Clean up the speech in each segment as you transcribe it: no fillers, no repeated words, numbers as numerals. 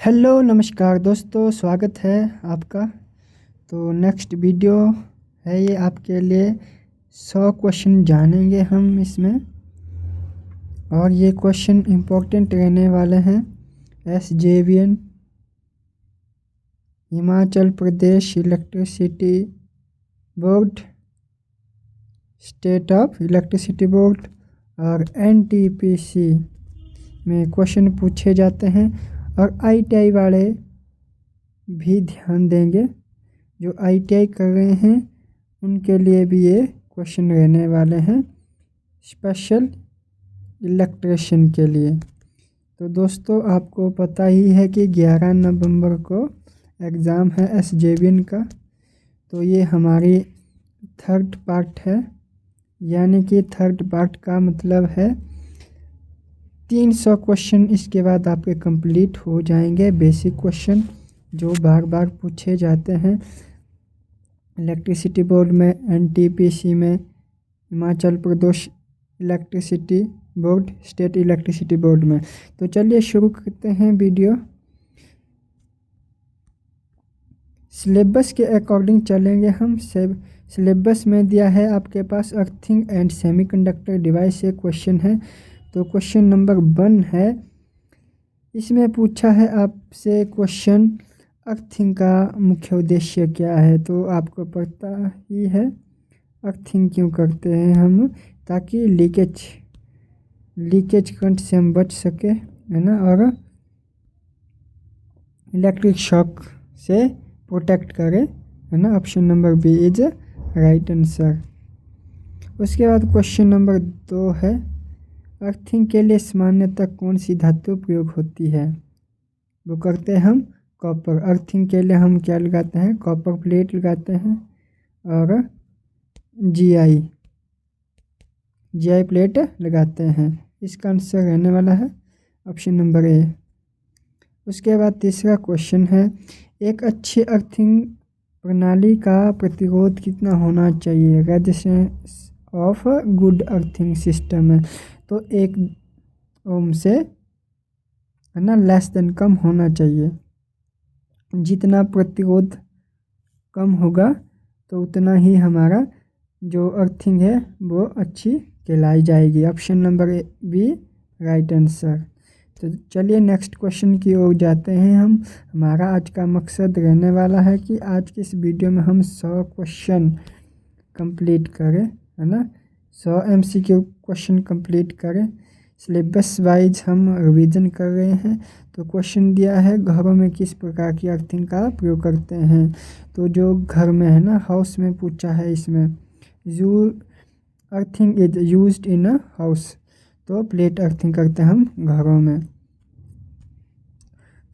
Hello नमस्कार दोस्तों, स्वागत है आपका। तो नेक्स्ट वीडियो है ये आपके लिए। 100 क्वेश्चन जानेंगे हम इसमें, और ये क्वेश्चन इम्पोर्टेंट रहने वाले हैं। SJVN Himachal Pradesh electricity board, state of electricity board और NTPC में क्वेश्चन पूछे जाते हैं। और ITI वाले भी ध्यान देंगे, जो ITI कर रहे हैं उनके लिए भी ये क्वेश्चन रहने वाले हैं, स्पेशल इलेक्ट्रिशियन के लिए। तो दोस्तों, आपको पता ही है कि 11 नवंबर को एग्ज़ाम है SJVN का। तो ये हमारी थर्ड पार्ट है, यानी कि थर्ड पार्ट का मतलब है 300 क्वेश्चन इसके बाद आपके कंप्लीट हो जाएंगे। बेसिक क्वेश्चन जो बार बार पूछे जाते हैं इलेक्ट्रिसिटी बोर्ड में, NTPC में, Himachal Pradesh electricity board, state electricity board में। तो चलिए शुरू करते हैं वीडियो। सिलेबस के अकॉर्डिंग चलेंगे हम। सिलेबस में दिया है आपके पास अर्थिंग एंड सेमीकंडक्टर डिवाइस से क्वेश्चन है। तो क्वेश्चन नंबर 1 है, इसमें पूछा है आपसे क्वेश्चन, अर्थिंग का मुख्य उद्देश्य क्या है। तो आपको पता ही है अर्थिंग क्यों करते हैं हम, ताकि लीकेज करंट से हम बच सके, है ना, और इलेक्ट्रिक शॉक से प्रोटेक्ट करें, है ना। Option number B is right answer. उसके बाद क्वेश्चन नंबर 2 है, अर्थिंग के लिए सामान्यतः कौन सी धातु प्रयोग होती है। वो करते हैं हम कॉपर। अर्थिंग के लिए हम क्या लगाते हैं, कॉपर प्लेट लगाते हैं और GI प्लेट लगाते हैं। इसका आंसर रहने वाला है ऑप्शन नंबर ए। उसके बाद तीसरा क्वेश्चन है, एक अच्छी अर्थिंग प्रणाली का प्रतिरोध कितना होना चाहिए। Resistance of good earthing system है, तो 1 ओम से, है ना, लेस देन कम होना चाहिए। जितना प्रतिरोध कम होगा तो उतना ही हमारा जो अर्थिंग है वो अच्छी कहलाई जाएगी। Option number B right answer. तो चलिए नेक्स्ट क्वेश्चन की ओर जाते हैं हम। हमारा आज का मकसद रहने वाला है कि आज की इस वीडियो में हम 100 क्वेश्चन कंप्लीट करें, है ना, 100 MCQ क्वेश्चन कंप्लीट करें। सिलेबस वाइज हम रिवीजन कर रहे हैं। तो क्वेश्चन दिया है, घरों में किस प्रकार की अर्थिंग का प्रयोग करते हैं। तो जो घर में है ना, हाउस में पूछा है, इसमें earthing is used in a house, तो प्लेट अर्थिंग करते हैं हम घरों में।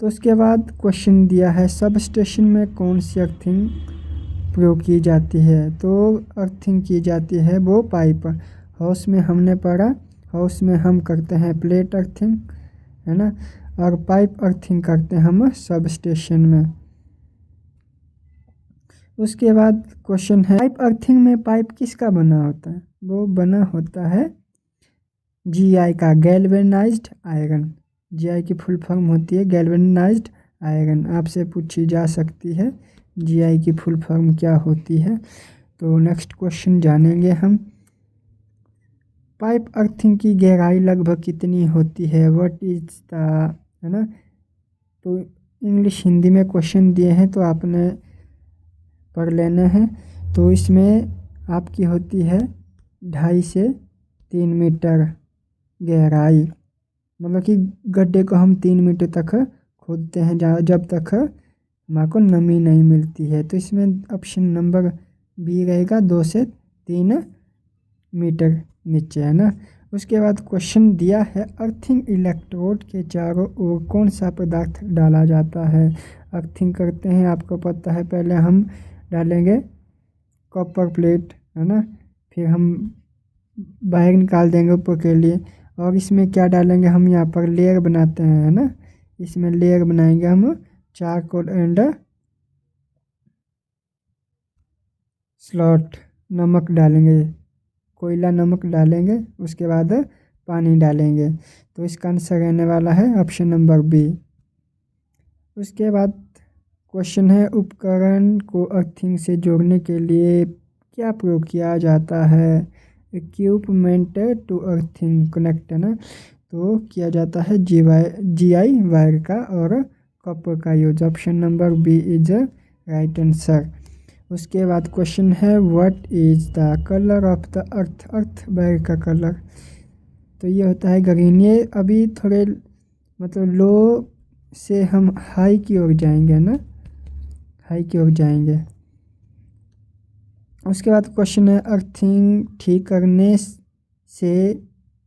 तो उसके बाद क्वेश्चन दिया है, सब स्टेशन में कौन सी अर्थिंग प्रयोग की जाती है। तो अर्थिंग की जाती है वो पाइप। हाउस में हमने पढ़ा, हाउस में हम करते हैं प्लेट अर्थिंग, है ना, और पाइप अर्थिंग करते हैं हम सब स्टेशन में। उसके बाद क्वेश्चन है, पाइप अर्थिंग में पाइप किसका बना होता है। वो बना होता है GI का, गैल्वेनाइज्ड आयरन। GI की फुल फॉर्म होती है गैल्वेनाइज्ड आयरन। आपसे पूछी जा सकती है GI की फुल फॉर्म क्या होती है। तो नेक्स्ट क्वेश्चन जानेंगे हम, पाइप अर्थिंग की गहराई लगभग कितनी होती है। व्हाट इज द, है ना। तो इंग्लिश हिंदी में क्वेश्चन दिए हैं तो आपने पढ़ लेना है। तो इसमें आपकी होती है 2.5 से 3 मीटर गहराई, मतलब कि गड्ढे को हम 3 मीटर तक खोदते हैं जब तक हमारे को नमी नहीं मिलती है। तो इसमें ऑप्शन नंबर बी रहेगा, 2 से 3 मीटर नीचे, है ना। उसके बाद क्वेश्चन दिया है, अर्थिंग इलेक्ट्रोड के चारों ओर कौन सा पदार्थ डाला जाता है। अर्थिंग करते हैं, आपको पता है, पहले हम डालेंगे कॉपर प्लेट, है ना, फिर हम बाहर निकाल देंगे ऊपर के लिए। और इसमें क्या डालेंगे हम, यहाँ पर लेयर बनाते हैं, है ना, इसमें लेयर बनाएंगे हम चारकोल एंड स्लॉट। नमक डालेंगे, कोयला नमक डालेंगे, उसके बाद पानी डालेंगे। तो इसका आंसर रहने वाला है ऑप्शन नंबर बी। उसके बाद क्वेश्चन है उपकरण को अर्थिंग से जोड़ने के लिए क्या प्रयोग किया जाता है। इक्विपमेंट टू अर्थिंग कनेक्ट है ना, तो किया जाता है GI वायर का और कॉपर का use. Option number B is right answer. उसके बाद क्वेश्चन है what is the colour of the earth. Earth wire का कलर तो ये होता है ग्रीन। ये अभी थोड़े मतलब लो से हम हाई की ओर जाएंगे ना, हाई की ओर जाएंगे। उसके बाद क्वेश्चन है अर्थिंग ठीक करने से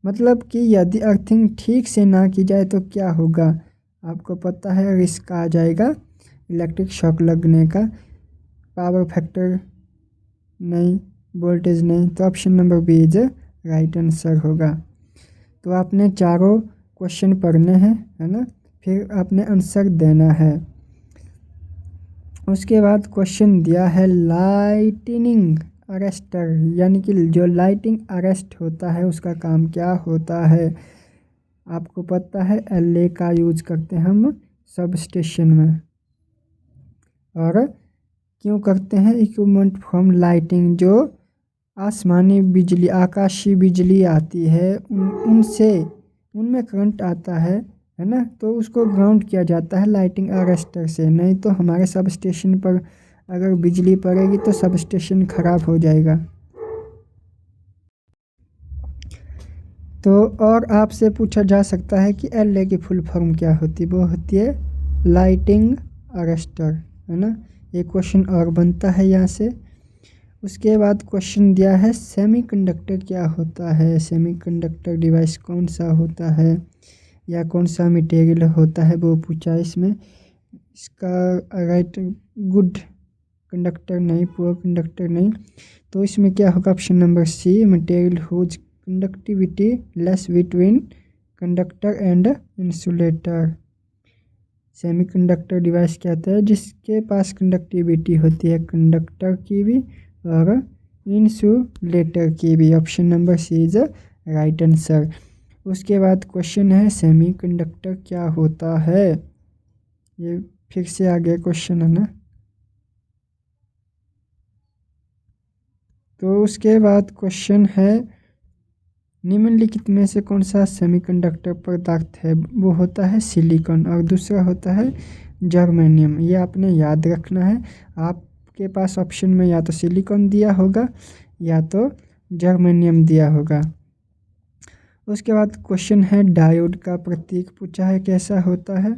मतलब कि यदि अर्थिंग ठीक से ना की जाए तो क्या होगा। आपको पता है रिस्क आ जाएगा, इलेक्ट्रिक शॉक लगने का, पावर फैक्टर नहीं, वोल्टेज नहीं, तो option number B is right answer होगा। तो आपने चारों क्वेश्चन पढ़ने हैं है ना, फिर आपने आंसर देना है। उसके बाद क्वेश्चन दिया है लाइटनिंग अरेस्टर, यानी कि जो लाइटिंग अरेस्ट होता है उसका काम क्या होता है। आपको पता है LA का यूज करते हैं हम सब स्टेशन में। और क्यों करते हैं, इक्विपमेंट फ्रॉम लाइटिंग, जो आसमानी बिजली आकाशीय बिजली आती है उनसे उनमें करंट आता है ना, तो उसको ग्राउंड किया जाता है लाइटिंग अरेस्टर से। नहीं तो हमारे सब स्टेशन पर अगर बिजली पड़ेगी तो सब स्टेशन खराब हो जाएगा। तो और आपसे पूछा जा सकता है कि LA की फुल फॉर्म क्या होती है। वो होती है लाइटिंग अरेस्टर है ना। एक क्वेश्चन और बनता है यहाँ से। उसके बाद क्वेश्चन दिया है सेमीकंडक्टर क्या होता है। सेमीकंडक्टर डिवाइस कौन सा होता है या कौन सा मटेरियल होता है, वो पूछा है इसमें। इसका राइट गुड कंडक्टर नहीं, पुअर कंडक्टर नहीं, तो इसमें क्या होगा option number C, material whose conductivity less between conductor and insulator. Semiconductor device कहते हैं जिसके पास कंडक्टिविटी होती है कंडक्टर की भी और इंसुलेटर की भी। Option number C is right answer. उसके बाद क्वेश्चन है सेमीकंडक्टर क्या होता है। ये फिर से आ गया क्वेश्चन है ना। तो उसके बाद क्वेश्चन है निम्नलिखित में से कौन सा सेमीकंडक्टर पदार्थ है। वो होता है सिलिकॉन और दूसरा होता है जर्मेनियम। ये आपने याद रखना है। आपके पास ऑप्शन में या तो सिलिकॉन दिया होगा या तो जर्मेनियम दिया होगा। उसके बाद क्वेश्चन है डायोड का प्रतीक पूछा है कैसा होता है,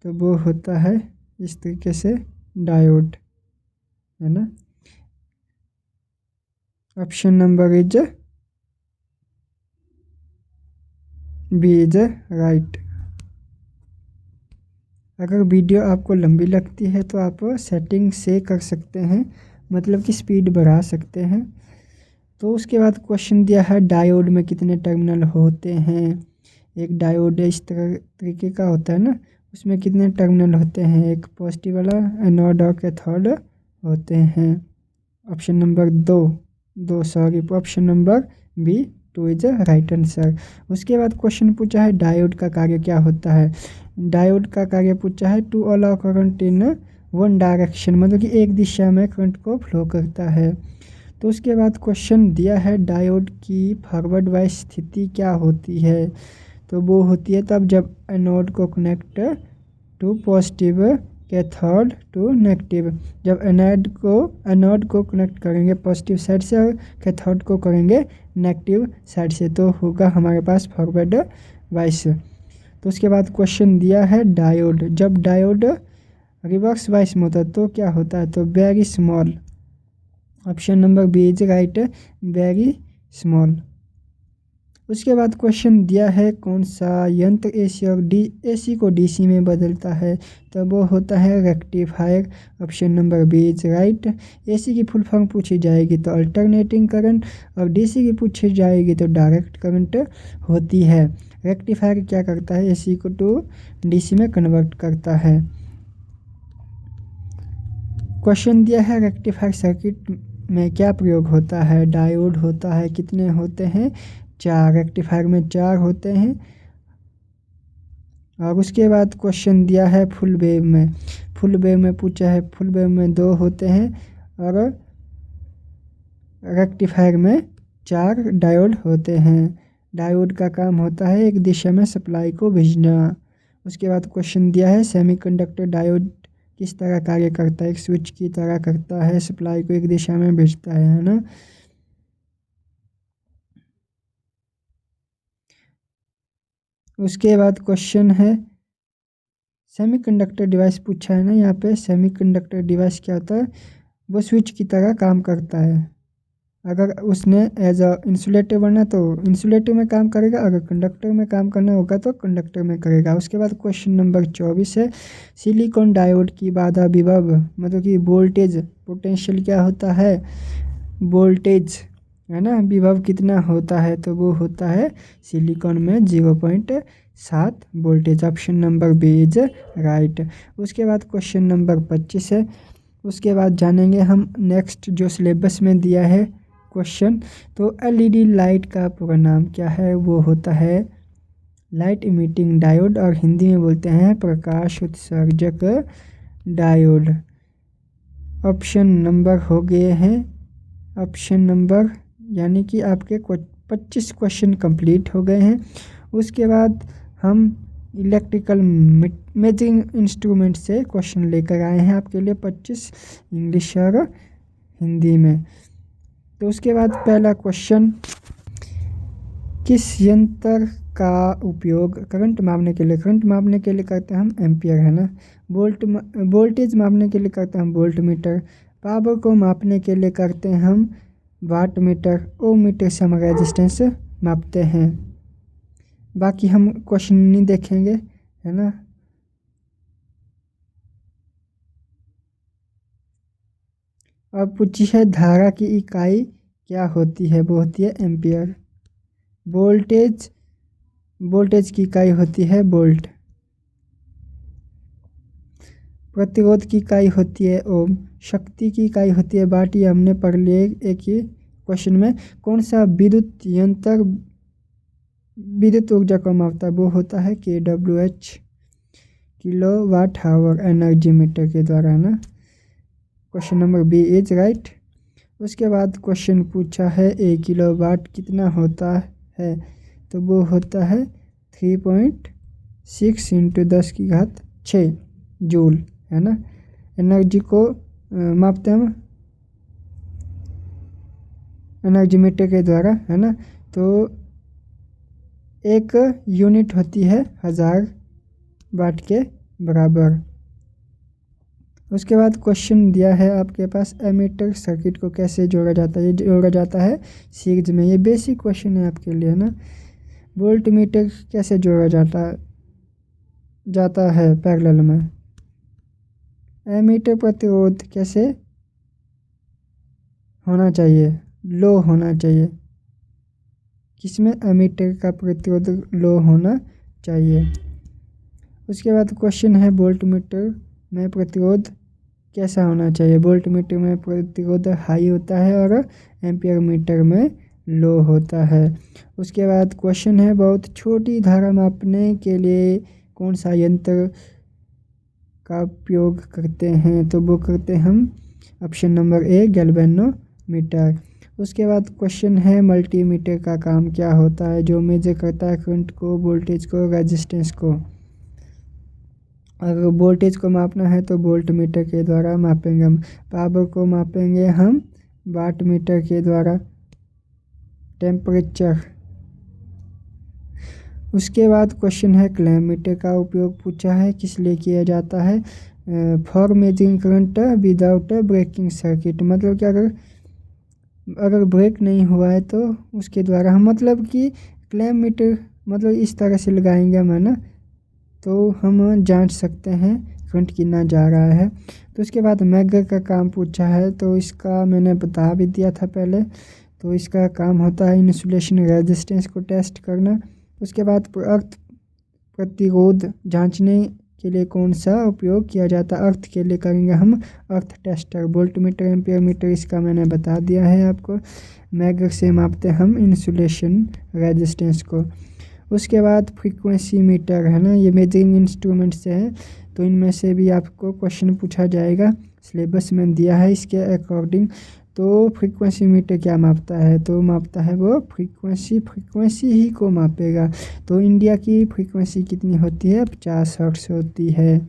तो वो होता है इस तरीके से डायोड है ना। Option number is B is right. अगर वीडियो आपको लंबी लगती है तो आप सेटिंग से कर सकते हैं, मतलब कि स्पीड बढ़ा सकते हैं। तो उसके बाद क्वेश्चन दिया है डायोड में कितने टर्मिनल होते हैं। एक डायोड इस तरीके का होता है ना, उसमें कितने टर्मिनल होते हैं, एक पॉजिटिव वाला एनोड और कैथोड होते हैं। ऑप्शन नंबर दो sorry, option number B 2 is right answer. उसके बाद क्वेश्चन पूछा है डायोड का कार्य क्या होता है। डायोड का कार्य पूछा है to allow current in one direction, मतलब कि एक दिशा में करंट को फ्लो करता है। तो उसके बाद क्वेश्चन दिया है डायोड की फॉरवर्ड वाइज स्थिति क्या होती है, तो वो होती है तब जब एनोड को connect to positive, cathode to negative. जब एनोड को कनेक्ट करेंगे पॉजिटिव साइड से और कैथोड को करेंगे नेगेटिव साइड से, तो होगा हमारे पास फॉरवर्ड वाइस। तो उसके बाद क्वेश्चन दिया है डायोड, जब डायोड रिवर्स वाइस में होता है तो क्या होता है, तो very small. Option number B is right, very small. उसके बाद क्वेश्चन दिया है कौन सा यंत्र एसी और एसी को डीसी में बदलता है, तो वो होता है rectifier. Option number B is right. AC की फुल फॉर्म पूछी जाएगी तो अल्टरनेटिंग करंट और डीसी की पूछी जाएगी तो डायरेक्ट करंट होती है। रेक्टिफायर क्या करता है, एसी को टू डीसी में कन्वर्ट करता है। क्वेश्चन दिया है रेक्टिफायर सर्किट में क्या प्रयोग होता है। डायोड होता है, कितने होते हैं, 4। रेक्टिफायर में 4 होते हैं। और उसके बाद क्वेश्चन दिया है फुल वेव में। फुल वेव में पूछा है, फुल वेव में 2 होते हैं और रेक्टिफायर में 4 डायोड होते हैं। डायोड का काम होता है एक दिशा में सप्लाई को भेजना। उसके बाद क्वेश्चन दिया है सेमीकंडक्टर डायोड किस तरह कार्य करता है। एक स्विच की तरह करता है, सप्लाई को एक दिशा में भेजता है ना। उसके बाद क्वेश्चन है सेमीकंडक्टर डिवाइस पूछा है ना। यहाँ पे सेमीकंडक्टर डिवाइस क्या होता है, वो स्विच की तरह काम करता है। अगर उसने एज अ इंसुलेटर बनना तो इंसुलेटर में काम करेगा, अगर कंडक्टर में काम करना होगा तो कंडक्टर में करेगा। उसके बाद क्वेश्चन नंबर 24 है सिलिकॉन डायोड की बाधा विभव मतलब कि वोल्टेज पोटेंशियल क्या होता है, वोल्टेज है ना, विभव कितना होता है, तो वो होता है सिलिकॉन में 0.7 voltage. Option number B is right. उसके बाद क्वेश्चन नंबर 25 है। उसके बाद जानेंगे हम नेक्स्ट जो सिलेबस में दिया है क्वेश्चन। तो एलईडी लाइट का पूरा नाम क्या है, वो होता है लाइट इमिटिंग डायोड और हिंदी में बोलते हैं प्रकाश उत्सर्जक डायोड। ऑप्शन नंबर हो गए हैं, ऑप्शन नंबर यानी कि आपके 25 क्वेश्चन कंप्लीट हो गए हैं। उसके बाद हम इलेक्ट्रिकल मेजरिंग इंस्ट्रूमेंट से क्वेश्चन लेकर आए हैं आपके लिए 25 इंग्लिश और हिंदी में। तो उसके बाद पहला क्वेश्चन, किस यंत्र का उपयोग करंट मापने के लिए, करंट मापने के लिए करते हैं हम एम्पियर है ना। वोल्टेज मापने के लिए करते हैं हम वोल्ट मीटर। पावर को मापने के लिए करते हैं हम वाट मीटर। ओम मीटर से हम रेजिस्टेंस मापते हैं। बाकी हम क्वेश्चन नहीं देखेंगे है ना। अब पूछी है धारा की इकाई क्या होती है, वो होती है एम्पियर। वोल्टेज की इकाई होती है वोल्ट। प्रतिरोध की इकाई होती है ओम। शक्ति की इकाई होती है वाट। ये हमने पढ़ लिए एक ही क्वेश्चन में। कौन सा विद्युत यंत्र विद्युत ऊर्जा को मापता है, वो होता है kWh kilo watt hour energy meter के द्वारा है ना। Question number B is right. उसके बाद क्वेश्चन पूछा है 1 किलोवाट कितना होता है, तो वो होता है 3.6 × 10⁶ जूल है ना। एनर्जी को मापते हैं हम एनर्जी मीटर के द्वारा है ना। तो एक यूनिट होती है 1000 वाट के बराबर। उसके बाद क्वेश्चन दिया है आपके पास एमीटर सर्किट को कैसे जोड़ा जाता है। ये जोड़ा जाता है सीरीज में। ये बेसिक क्वेश्चन है आपके लिए ना। वोल्ट मीटर कैसे जोड़ा जाता है पैरेलल में। एमीटर प्रतिरोध कैसे होना चाहिए, लो होना चाहिए। किसमें, एमीटर का प्रतिरोध लो होना चाहिए। उसके बाद क्वेश्चन है वोल्ट मीटर में प्रतिरोध कैसा होना चाहिए। वोल्ट मीटर में प्रतिरोध हाई होता है और एम्पियर मीटर में लो होता है। उसके बाद क्वेश्चन है बहुत छोटी धारा मापने के लिए कौन सा यंत्र का उपयोग करते हैं, तो वो करते हैं हम ऑप्शन नंबर ए गैल्वेनोमीटर। उसके बाद क्वेश्चन है मल्टीमीटर का काम क्या होता है, जो मेजर करता है करंट को, वोल्टेज को, रेजिस्टेंस को। अगर वोल्टेज को मापना है तो वोल्ट मीटर के द्वारा मापेंगे हम। पावर को मापेंगे हम वाट मीटर के द्वारा। टेम्परेचर। उसके बाद क्वेश्चन है क्लैम्प मीटर का उपयोग पूछा है किस लिए किया जाता है। For measuring current without breaking circuit, मतलब कि अगर ब्रेक नहीं हुआ है तो उसके द्वारा हम, मतलब कि क्लैम्प मीटर मतलब इस तरह से लगाएंगे हम है ना, तो हम जांच सकते हैं करंट कितना जा रहा है। तो उसके बाद मैगर का काम पूछा है, तो इसका मैंने बता भी दिया था पहले। तो इसका काम होता है इंसुलेशन रेजिस्टेंस को टेस्ट करना। उसके बाद अर्थ प्रतिरोध जांचने के लिए कौन सा उपयोग किया जाता है। अर्थ के लिए करेंगे हम earth tester. Volt meter, ampere meter इसका मैंने बता दिया है आपको। मैगर से मापते हम इंसुलेशन रेजिस्टेंस को। उसके बाद फ्रीक्वेंसी मीटर है ना, ये मेजरिंग इंस्ट्रूमेंट से है, तो इनमें से भी आपको क्वेश्चन पूछा जाएगा, सिलेबस में दिया है इसके अकॉर्डिंग। तो फ्रीक्वेंसी मीटर क्या मापता है, तो मापता है वो फ्रीक्वेंसी ही को मापेगा। तो इंडिया की फ्रीक्वेंसी कितनी होती है, 50 हर्ट्ज होती है।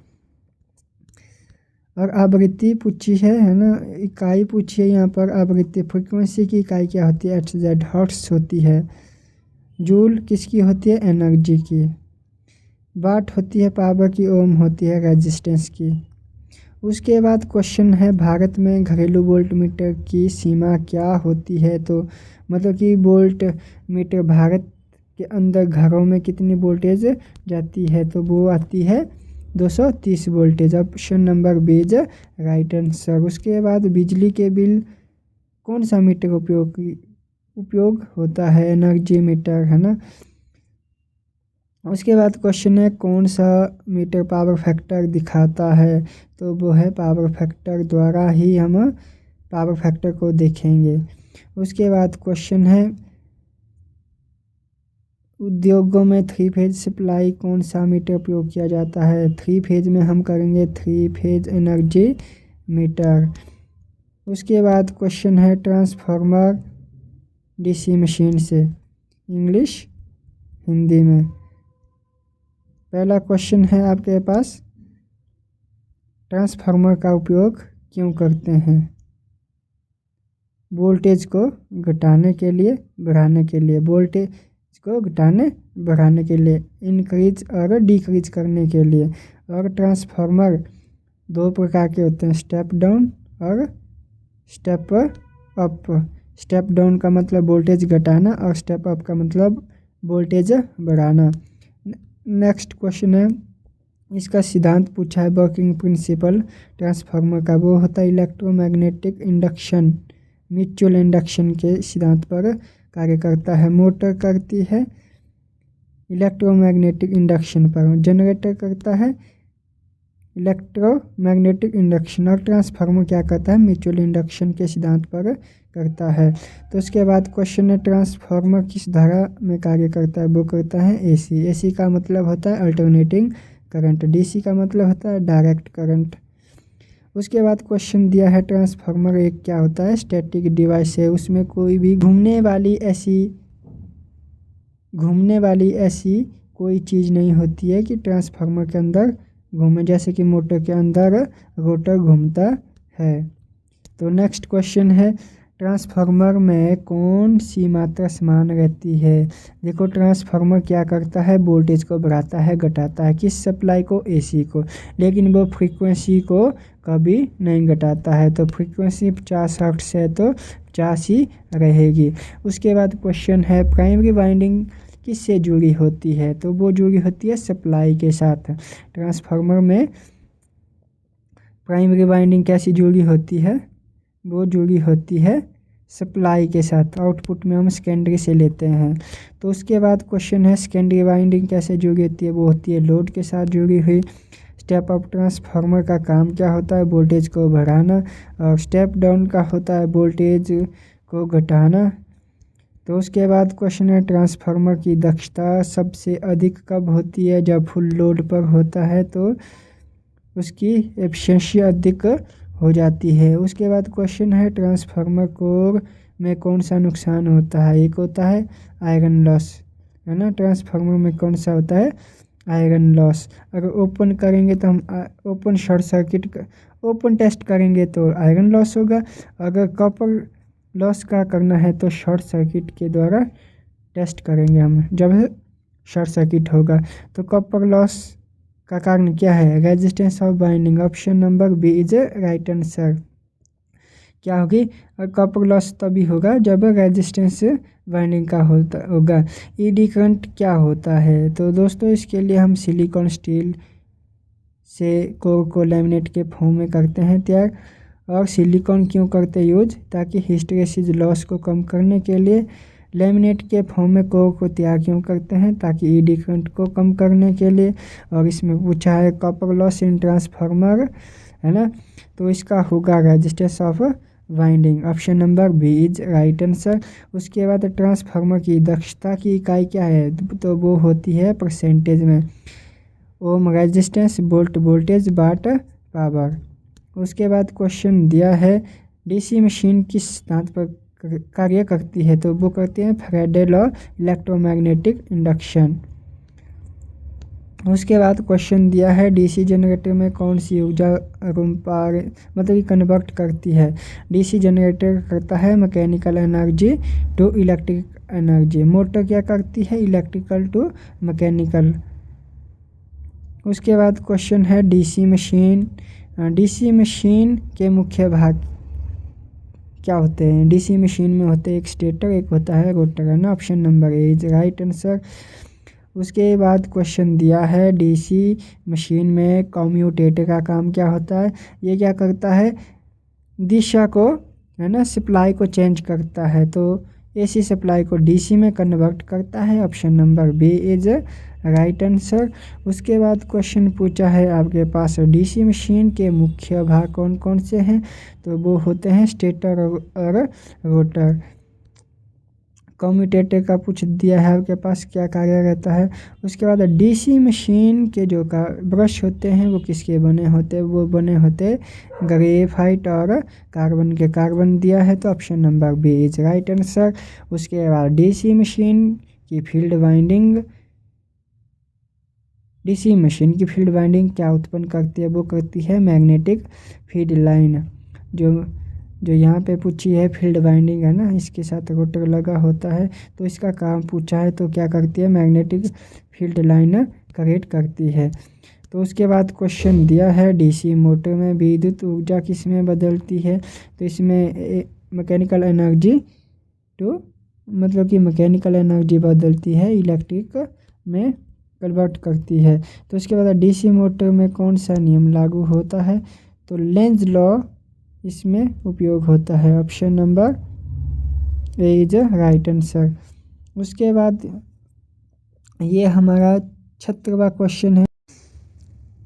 और आवृत्ति पूछी है ना, इकाई पूछी है यहाँ पर। आवृत्ति फ्रीक्वेंसी की इकाई क्या होती है, HZ हर्ट्ज होती है। जूल किसकी होती है, एनर्जी की। वाट होती है पावर की, ओम होती है रेजिस्टेंस की। उसके बाद क्वेश्चन है भारत में घरेलू वोल्ट मीटर की सीमा क्या होती है, तो मतलब कि वोल्ट मीटर भारत के अंदर घरों में कितनी वोल्टेज जाती है, तो वो आती है 230 voltage. Option number B is right answer. उसके बाद बिजली के बिल कौन सा मीटर उपयोग होता है, एनर्जी मीटर है ना। उसके बाद क्वेश्चन है कौन सा मीटर पावर फैक्टर दिखाता है, तो वो है पावर फैक्टर द्वारा ही हम पावर फैक्टर को देखेंगे। उसके बाद क्वेश्चन है उद्योगों में 3 फेज सप्लाई कौन सा मीटर उपयोग किया जाता है, 3 फेज में हम करेंगे 3 फेज एनर्जी मीटर। उसके बाद क्वेश्चन है ट्रांसफार्मर डीसी मशीन से, इंग्लिश हिंदी में। पहला क्वेश्चन है आपके पास, ट्रांसफार्मर का उपयोग क्यों करते हैं, वोल्टेज को घटाने के लिए, बढ़ाने के लिए, वोल्टेज को घटाने बढ़ाने के लिए, इंक्रीज और डिक्रीज करने के लिए। और ट्रांसफार्मर 2 प्रकार के होते हैं, स्टेप डाउन और स्टेप अप। स्टेप डाउन का मतलब वोल्टेज घटाना और स्टेप अप का मतलब वोल्टेज बढ़ाना। नेक्स्ट क्वेश्चन है, इसका सिद्धांत पूछा है, वर्किंग प्रिंसिपल ट्रांसफार्मर का, वो होता है इलेक्ट्रोमैग्नेटिक इंडक्शन, म्यूचुअल इंडक्शन के सिद्धांत पर कार्य करता है। मोटर करती है इलेक्ट्रोमैग्नेटिक इंडक्शन पर, जनरेटर करता है इलेक्ट्रोमैग्नेटिक इंडक्शन, और ट्रांसफार्मर क्या करता है, म्यूचुअल इंडक्शन के सिद्धांत पर करता है। तो उसके बाद क्वेश्चन है ट्रांसफार्मर किस धारा में कार्य करता है, वो करता है एसी। एसी का मतलब होता है अल्टरनेटिंग करंट, डीसी का मतलब होता है डायरेक्ट करंट। उसके बाद क्वेश्चन दिया है ट्रांसफार्मर एक क्या होता है, स्टैटिक डिवाइस है, उसमें कोई भी घूमने वाली ऐसी कोई चीज़ नहीं होती है कि ट्रांसफार्मर के अंदर घूमे, जैसे कि मोटर के अंदर रोटर घूमता है। तो नेक्स्ट क्वेश्चन है, ट्रांसफार्मर में कौन सी मात्रा समान रहती है। देखो ट्रांसफार्मर क्या करता है, वोल्टेज को बढ़ाता है घटाता है, किस सप्लाई को, एसी को, लेकिन वो फ्रीक्वेंसी को कभी नहीं घटाता है। तो फ्रीक्वेंसी 50 हर्ट्ज है तो 50 ही रहेगी। उसके बाद क्वेश्चन है प्राइमरी वाइंडिंग किससे जुड़ी होती है, तो वो जुड़ी होती है सप्लाई के साथ। ट्रांसफार्मर में प्राइमरी वाइंडिंग कैसी जुड़ी होती है, वो जुड़ी होती है सप्लाई के साथ, आउटपुट में हम सेकेंडरी से लेते हैं। तो उसके बाद क्वेश्चन है सेकेंडरी वाइंडिंग कैसे जुड़ी होती है, वो होती है लोड के साथ जुड़ी हुई। स्टेप अप ट्रांसफार्मर का काम क्या होता है, वोल्टेज को बढ़ाना, और स्टेप डाउन का होता है वोल्टेज को घटाना। तो उसके बाद क्वेश्चन है ट्रांसफार्मर की दक्षता सबसे अधिक कब होती है, जब फुल लोड पर होता है तो उसकी एफिशिएंसी अधिक हो जाती है। उसके बाद क्वेश्चन है ट्रांसफार्मर कोर में कौन सा नुकसान होता है, एक होता है आयरन लॉस है ना, ट्रांसफार्मर में कौन सा होता है, आयरन लॉस। अगर ओपन करेंगे तो हम open short circuit open test करेंगे तो आयरन लॉस होगा, अगर कॉपर लॉस का करना है तो शॉर्ट सर्किट के द्वारा टेस्ट करेंगे हम, जब शॉर्ट सर्किट होगा। तो कॉपर लॉस का कारण क्या है, resistance of binding. Option number B is right answer. क्या होगी, कॉपर लॉस तभी होगा जब रेजिस्टेंस बाइंडिंग का होगा। ईडी करंट क्या होता है, तो दोस्तों इसके लिए हम सिलिकॉन स्टील से कोर को लैमिनेट के फॉर्म में करते हैं तैयार। और सिलिकॉन क्यों करते यूज, ताकि हिस्टैरिसीस लॉस को कम करने के लिए। लैमिनेट के फॉर्म में कोर को तैयार क्यों करते हैं, ताकि ईडी करंट को कम करने के लिए। और इसमें पूछा है कॉपर लॉस इन ट्रांसफार्मर है ना, तो इसका होगा resistance of winding. Option number B is right answer. उसके बाद ट्रांसफार्मर की दक्षता की इकाई क्या है, तो वो होती है परसेंटेज में। Ohm resistance, volt voltage, watt power. उसके बाद क्वेश्चन दिया है डीसी मशीन किस सिद्धांत पर कार्य करती है, तो वो करते हैं फैराडे लॉ, इलेक्ट्रोमैग्नेटिक इंडक्शन। उसके बाद क्वेश्चन दिया है डीसी जनरेटर में कौन सी ऊर्जा पावर मतलब कि कन्वर्ट करती है। डीसी जनरेटर करता है mechanical energy to electric energy. Motor क्या करती है, इलेक्ट्रिकल टू मैकेनिकल। उसके बाद क्वेश्चन है डीसी मशीन के मुख्य भाग क्या होते हैं। डीसी मशीन में होते हैं एक स्टेटर, एक होता है रोटर, है ना। Option number A is right answer. उसके बाद क्वेश्चन दिया है डीसी मशीन में कम्यूटेटर का काम क्या होता है। ये क्या करता है, दिशा को, है ना, सप्लाई को चेंज करता है, तो एसी सप्लाई को डीसी में कन्वर्ट करता है। Option number B is right answer. उसके बाद क्वेश्चन पूछा है आपके पास डीसी मशीन के मुख्य भाग कौन कौन से हैं, तो वो होते हैं स्टेटर और रोटर। कम्यूटेटर का पूछ दिया है आपके पास क्या कार्य रहता है। उसके बाद डीसी मशीन के जो ब्रश होते हैं वो किसके बने होते हैं, वो बने होते ग्रेफाइट और कार्बन के। कार्बन दिया है तो option number B is right answer. उसके बाद डीसी मशीन की फील्ड वाइंडिंग क्या उत्पन्न करती है, वो करती है मैग्नेटिक फील्ड लाइन। जो यहाँ पे पूछी है फील्ड वाइंडिंग, है ना, इसके साथ रोटर लगा होता है, तो इसका काम पूछा है तो क्या करती है, मैग्नेटिक फील्ड लाइन क्रिएट करती है। तो उसके बाद क्वेश्चन दिया है डीसी मोटर में विद्युत ऊर्जा किस में बदलती है, तो इसमें मैकेनिकल एनर्जी मैकेनिकल एनर्जी बदलती है, इलेक्ट्रिक में कन्वर्ट करती है। तो उसके बाद डीसी मोटर में कौन सा नियम लागू होता है, तो लेंज लॉ इसमें उपयोग होता है। Option number A is right answer. उसके बाद ये हमारा 76वां क्वेश्चन है,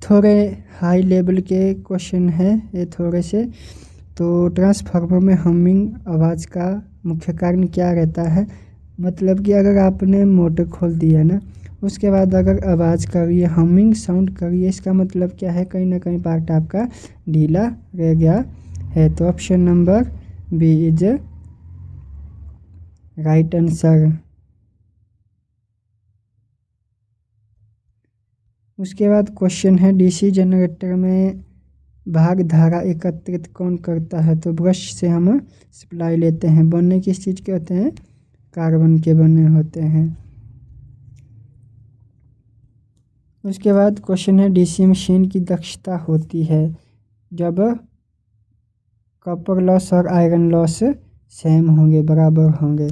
थोड़े हाई लेवल के क्वेश्चन है ये थोड़े से। तो ट्रांसफार्मर में हमिंग आवाज़ का मुख्य कारण क्या रहता है, मतलब कि अगर आपने मोटर खोल दी है ना, उसके बाद अगर आवाज़ कर रही है, हमिंग साउंड कर रही है, इसका मतलब क्या है, कहीं ना कहीं पार्ट आपका ढीला रह गया है। तो option number B is right answer. उसके बाद क्वेश्चन है डीसी जनरेटर में भाग धारा एकत्रित कौन करता है, तो ब्रश से हम सप्लाई लेते हैं, बनने किस चीज़ के होते हैं, कार्बन के बने होते हैं। उसके बाद क्वेश्चन है डीसी मशीन की दक्षता होती है जब कॉपर लॉस और आयरन लॉस सेम होंगे, बराबर होंगे।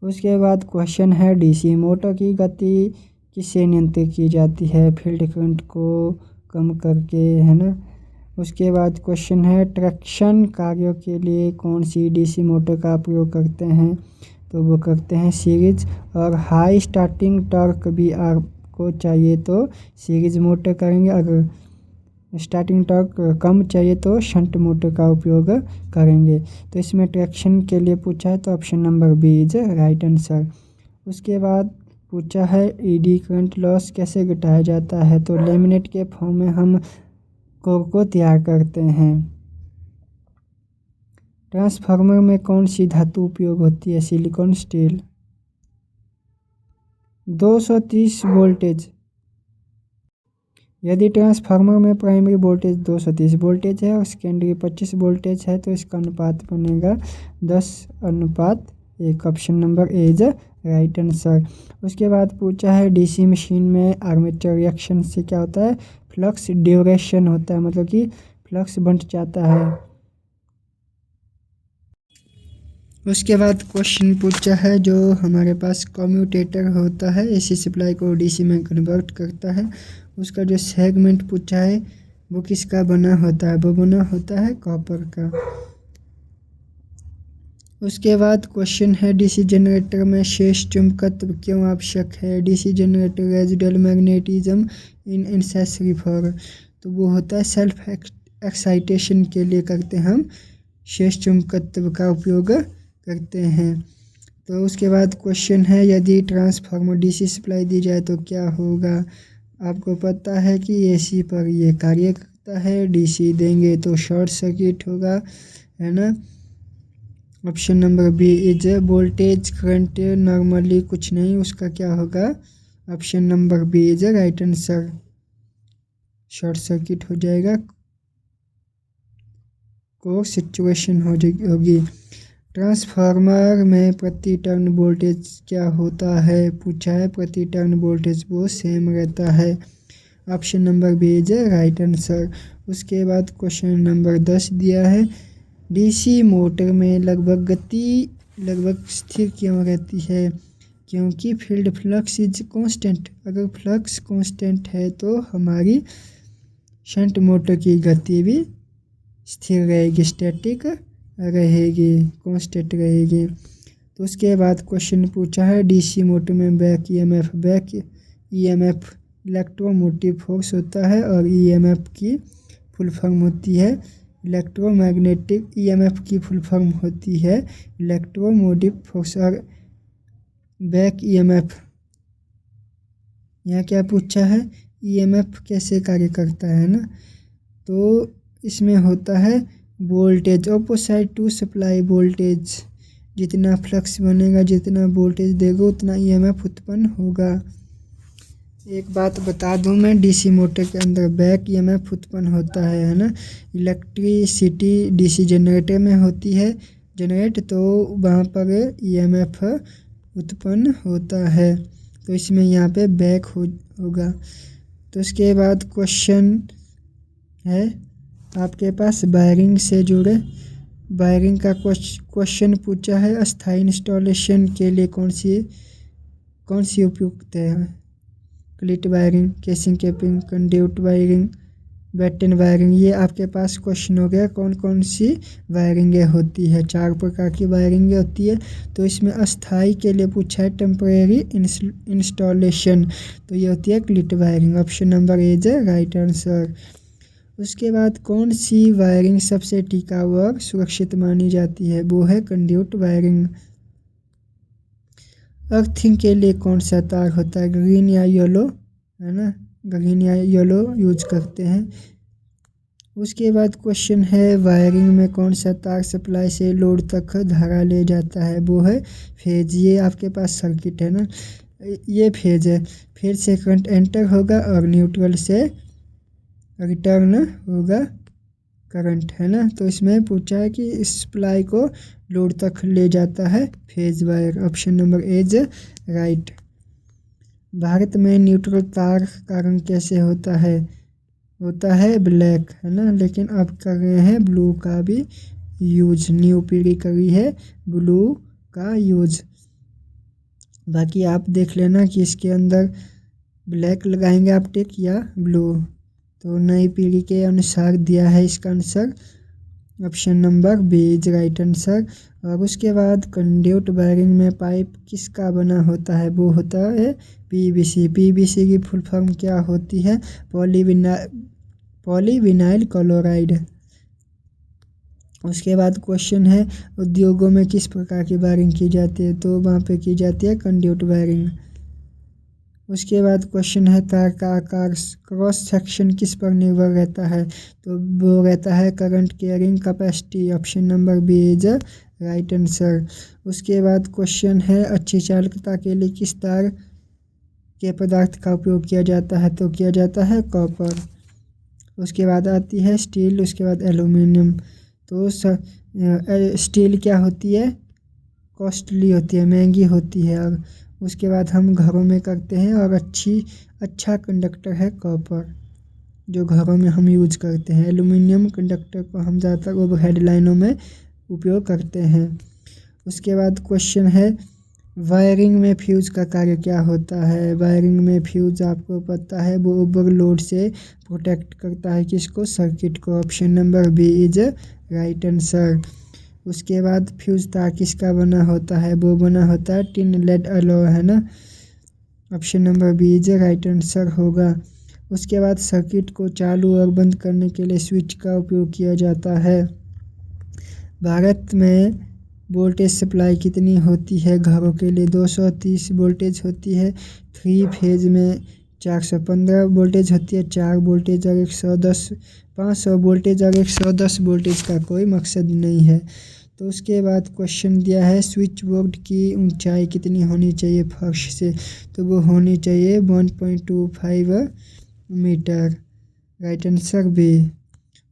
उसके बाद क्वेश्चन है डीसी मोटर की गति किससे नियंत्रित की जाती है, फील्ड करंट को कम करके, है ना। उसके बाद क्वेश्चन है ट्रैक्शन कार्यों के लिए कौन सी डीसी मोटर का प्रयोग करते हैं, तो वो करते हैं सीरीज। और हाई स्टार्टिंग टॉर्क भी आपको चाहिए तो सीरीज मोटर करेंगे, अगर स्टार्टिंग टॉर्क कम चाहिए तो शंट मोटर का उपयोग करेंगे। तो इसमें ट्रैक्शन के लिए पूछा है तो option number B is right answer. उसके बाद पूछा है ईडी करंट लॉस कैसे घटाया जाता है, तो लेमिनेट के फॉर्म में हम कोर को तैयार करते हैं। ट्रांसफार्मर में कौन सी धातु उपयोग होती है, सिलिकॉन, स्टील। 230 वोल्टेज, यदि ट्रांसफार्मर में प्राइमरी वोल्टेज 230 वोल्टेज है और सेकेंडरी 25 वोल्टेज है तो इसका अनुपात बनेगा 10:1। Option number A is right answer. उसके बाद पूछा है डीसी मशीन में आर्मेचर रिएक्शन से क्या होता है, फ्लक्स ड्यूरेशन होता है, मतलब कि फ्लक्स बढ़ जाता है। उसके बाद क्वेश्चन पूछा है जो हमारे पास कम्यूटेटर होता है, एसी सप्लाई को डीसी में कन्वर्ट करता है, उसका जो सेगमेंट पूछा है वो किसका बना होता है, वो बना होता है कॉपर का। उसके बाद क्वेश्चन है डीसी जनरेटर में शेष चुंबकत्व क्यों आवश्यक है, DC generator residual magnetism in necessary for, तो वो होता है सेल्फ एक्साइटेशन के लिए करते हैं हम शेष चुंबकत्व का उपयोग करते हैं। तो उसके बाद क्वेश्चन है, यदि ट्रांसफार्मर डीसी सप्लाई दी जाए तो क्या होगा। आपको पता है कि एसी पर ये कार्य करता है, डीसी देंगे तो शॉर्ट सर्किट होगा, है ना। Option number B is voltage current normally कुछ नहीं, उसका क्या होगा। Option number B is right answer, short circuit हो जाएगा, को सिचुएशन होगी। ट्रांसफार्मर में प्रति टर्न वोल्टेज क्या होता है, पूछा है। प्रति टर्न वोल्टेज वो सेम रहता है। Option number B is right answer. उसके बाद क्वेश्चन नंबर 10 दिया है, डीसी मोटर में लगभग गति लगभग स्थिर क्यों रहती है, क्योंकि फील्ड फ्लक्स इज कांस्टेंट। अगर फ्लक्स कांस्टेंट है तो हमारी शंट मोटर की गति भी स्थिर रहेगी, स्टैटिक रहेगी, कांस्टेंट रहेगी। तो उसके बाद क्वेश्चन पूछा है, डीसी मोटर में बैक ईएमएफ इलेक्ट्रोमोटिव फोर्स होता है और ईएमएफ की फुल फॉर्म होती है इलेक्ट्रोमैग्नेटिक। ईएमएफ की फुल फॉर्म होती है इलेक्ट्रोमोटिव फोर्स। और बैक ईएमएफ, यहाँ क्या पूछा है, ईएमएफ कैसे कार्य करता है ना। तो इसमें होता है voltage opposite to supply voltage. जितना फ्लक्स बनेगा, जितना वोल्टेज देगा, उतना ईएमएफ उत्पन्न होगा। एक बात बता दूं मैं, डीसी मोटर के अंदर बैक ईएमएफ उत्पन्न होता है ना। इलेक्ट्रिसिटी डीसी जनरेटर में होती है जनरेट, तो वहाँ पर ईएमएफ उत्पन्न होता है। तो इसमें यहाँ पे बैक होगा। तो उसके बाद क्वेश्चन है आपके पास वायरिंग से जुड़े, वायरिंग का क्वेश्चन पूछा है। अस्थायी इंस्टॉलेशन के लिए कौन सी उपयुक्त है। Cleat wiring, casing capping, conduit wiring, batten wiring. ये आपके पास क्वेश्चन हो गया कौन कौन सी वायरिंगें होती है। 4 प्रकार की वायरिंगें होती है। तो इसमें अस्थाई के लिए पूछा है टेम्परेरी इंस्टॉलेशन, तो ये होती है cleat wiring. Option number A is right answer. उसके बाद कौन सी वायरिंग सबसे टिकाऊ और सुरक्षित मानी जाती है, वो है कंड्यूट वायरिंग। अर्थिंग के लिए कौन सा तार होता है, ग्रीन या येलो, है ना, ग्रीन या येलो यूज करते हैं। उसके बाद क्वेश्चन है, वायरिंग में कौन सा तार सप्लाई से लोड तक धारा ले जाता है, वो है फेज। ये आपके पास सर्किट है ना, ये फेज है। फेज से करंट एंटर होगा और न्यूट्रल से रिटर्न होगा करंट, है ना। तो इसमें पूछा है कि इस सप्लाई को लोड तक ले जाता है phase wire. Option number A is right. Bharat में न्यूट्रल तार का रंग कैसे होता है ब्लैक, है ना, लेकिन अब कर रहे हैं ब्लू का भी यूज। न्यू पीढ़ी करी है ब्लू का यूज। बाकी आप देख लेना कि इसके अंदर ब्लैक लगाएंगे आप टिक या ब्लू। तो नई पीढ़ी के अनुसार दिया है इसका answer. Option number B is right answer. और उसके बाद कंड्यूट वायरिंग में पाइप किसका बना होता है, वो होता है पीवीसी। पीवीसी की फुल फॉर्म क्या होती है, पॉलीविनाइल क्लोराइड। उसके बाद क्वेश्चन है, उद्योगों में किस प्रकार की वायरिंग की जाती है, तो वहाँ पे की जाती है कंड्यूट वायरिंग। उसके बाद क्वेश्चन है, तार का आकार क्रॉस सेक्शन किस पर निर्भर रहता है, तो वो रहता है current carrying capacity. Option number B is right answer. उसके बाद क्वेश्चन है, अच्छी चालकता के लिए किस तार के पदार्थ का उपयोग किया जाता है, तो किया जाता है कॉपर। उसके बाद आती है स्टील, उसके बाद एल्यूमिनियम। तो स्टील क्या होती है, कॉस्टली होती है, महंगी होती है। और उसके बाद हम घरों में करते हैं और अच्छा कंडक्टर है कॉपर, जो घरों में हम यूज करते हैं। एल्यूमिनियम कंडक्टर को हम ज़्यादातर ओवरहेड लाइनों में उपयोग करते हैं। उसके बाद क्वेश्चन है, वायरिंग में फ्यूज़ का कार्य क्या होता है। वायरिंग में फ्यूज़ आपको पता है वो ओवरलोड से प्रोटेक्ट करता है किसको, सर्किट को। Option number B is right answer. उसके बाद फ्यूज़ तार किसका बना होता है, वो बना होता है टिन लेड अलॉय, है ना। Option number B is right answer होगा। उसके बाद सर्किट को चालू और बंद करने के लिए स्विच का उपयोग किया जाता है। भारत में वोल्टेज सप्लाई कितनी होती है? घरों के लिए 230 वोल्टेज होती है। 3 फेज में 415 वोल्टेज होती है। 4 वोल्टेज और 110 500 वोल्टेज और 110 वोल्टेज का कोई मकसद नहीं है। तो उसके बाद क्वेश्चन दिया है स्विच बोर्ड की ऊंचाई कितनी होनी चाहिए फर्श से? तो वो होनी चाहिए 1.25 मीटर। Right answer B.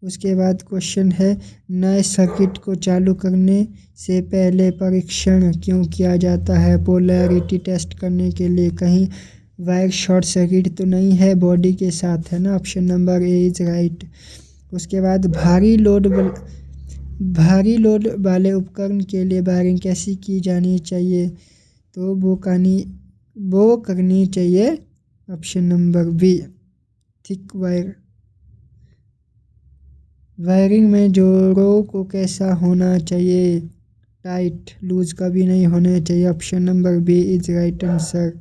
उसके बाद क्वेश्चन है नए सर्किट को चालू करने से पहले परीक्षण क्यों किया जाता है? पोलैरिटी टेस्ट करने के लिए। कहीं वायर शॉर्ट सर्किट तो नहीं है बॉडी के साथ, है ना? Option number A is right. उसके बाद भारी लोड वाले उपकरण के लिए वायरिंग कैसी की जानी चाहिए? तो वो करनी चाहिए option number be thick wire. Wiring में जोड़ों को कैसा होना चाहिए? टाइट, लूज कभी नहीं होना चाहिए। Option number B is right answer.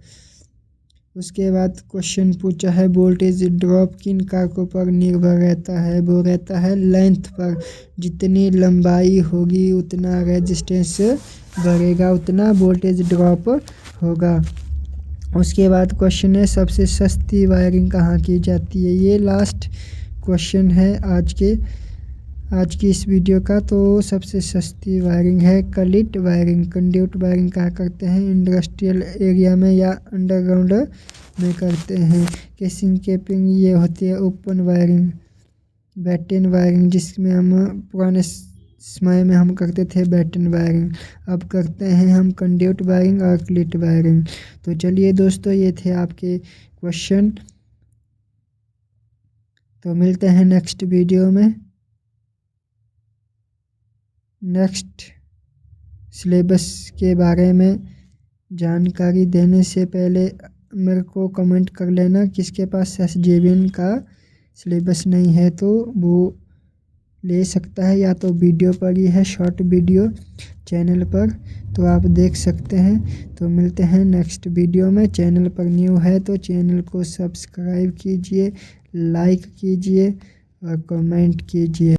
उसके बाद क्वेश्चन पूछा है वोल्टेज ड्रॉप किन कारकों पर निर्भर रहता है? वो रहता है लेंथ पर। जितनी लंबाई होगी उतना रेजिस्टेंस बढ़ेगा, उतना वोल्टेज ड्रॉप होगा। उसके बाद क्वेश्चन है सबसे सस्ती वायरिंग कहाँ की जाती है? ये लास्ट क्वेश्चन है आज की इस वीडियो का। तो सबसे सस्ती वायरिंग है कलिट वायरिंग। कंड्यूट वायरिंग कहाँ करते हैं? इंडस्ट्रियल एरिया में या अंडरग्राउंड में करते हैं। केसिंग केपिंग ये होती है ओपन वायरिंग। बैटन वायरिंग जिसमें हम पुराने समय में हम करते थे बैटन वायरिंग, अब करते हैं हम कंड्यूट वायरिंग और क्लिट वायरिंग। तो चलिए दोस्तों, ये थे आपके क्वेश्चन। तो मिलते हैं नेक्स्ट वीडियो में। नेक्स्ट सिलेबस के बारे में जानकारी देने से पहले मेरे को कमेंट कर लेना किसके पास SJVN का सिलेबस नहीं है, तो वो ले सकता है। या तो वीडियो पर ही है, शॉर्ट वीडियो चैनल पर, तो आप देख सकते हैं। तो मिलते हैं नेक्स्ट वीडियो में। चैनल पर न्यू है तो चैनल को सब्सक्राइब कीजिए, लाइक कीजिए और कमेंट कीजिए।